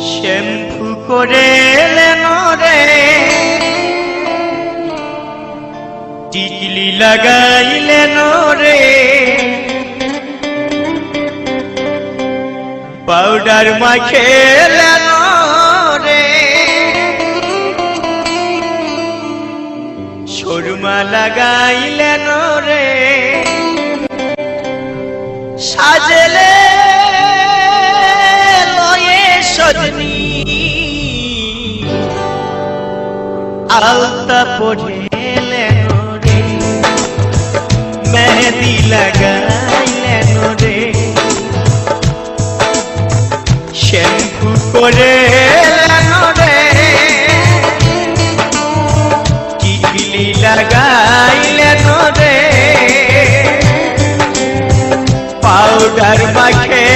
shampoo করে রে টিকলি লাগাইলেন রে পাউডার মাখেলেন রে সুরমা লাগাইলেন রে সাজলে লয়ে সজনী আলতা পড়েলেন রে মেহেদি লাগাইলেন রে শ্যাম্পু করে রে টিকলি লাগাইলেন রে পাউডার মাখে